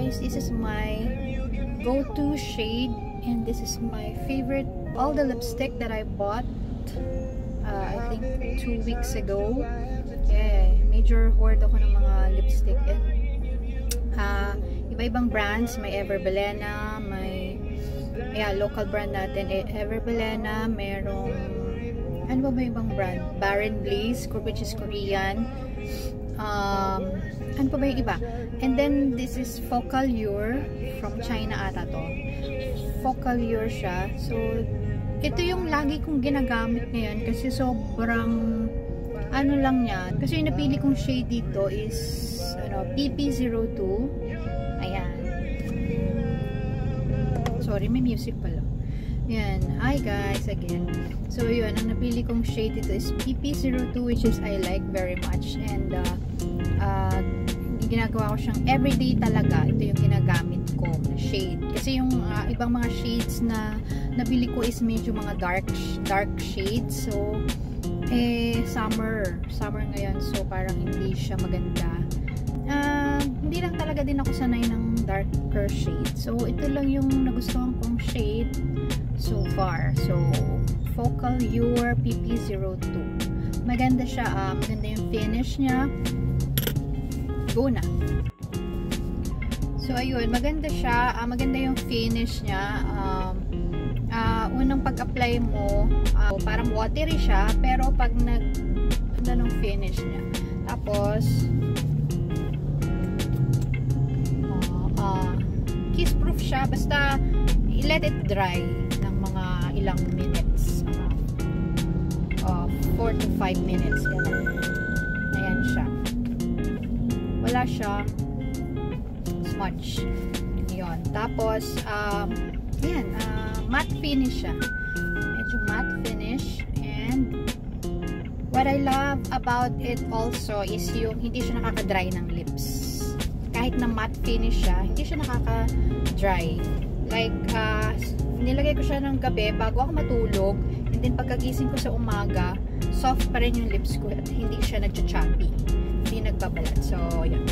guys, this is my go-to shade, and this is my favorite. All the lipstick that I bought, I think 2 weeks ago. Yeah, major hoard ako ng mga lipstick. And iba-ibang brands. May Everbelena, may local brand natin, Everbelena, merong ano ba ibang brand? Baron Blaze, which is Korean. Ano pa ba yung iba? And then this is Focallure from China ata to. Focallure siya. So ito yung lagi kong ginagamit ngayon kasi sobrang ano lang niya. Kasi yung napili kong shade dito is PP02. Ayan. Sorry, may music pala. Yan. Hi guys, again. So yun, ang napili kong shade dito is PP02, which is I like very much. And ginagawa ko siyang everyday talaga. Ito yung ginagamit ko na shade. Kasi yung ibang mga shades na nabili ko is medyo mga dark shades. So summer ngayon, so parang hindi siya maganda. Hindi lang talaga din ako sanay ng darker shade. So ito lang yung nagustuhan kong shade so far. So Focallure PP02. Maganda siya, maganda yung finish niya. Go na. So ayun, maganda siya, maganda yung finish niya. Unang pag-apply mo, parang watery siya, pero pag ganda ng finish niya. Tapos kiss proof siya, basta let it dry ng mga ilang minutes, 4 to 5 minutes ganun. Ayan siya, wala siyang smudge. Yun. Tapos ayan, matte finish siya, medyo matte finish. And what I love about it also is yung hindi siya nakaka-dry ng lips. Kahit na matte finish siya, hindi siya nakaka-dry. Like, nilagay ko siya ng gabi bago ako matulog, and then pagkagising ko sa umaga, soft pa rin yung lips ko at hindi siya nagcha-choppy, hindi nagbabalat. So, yan.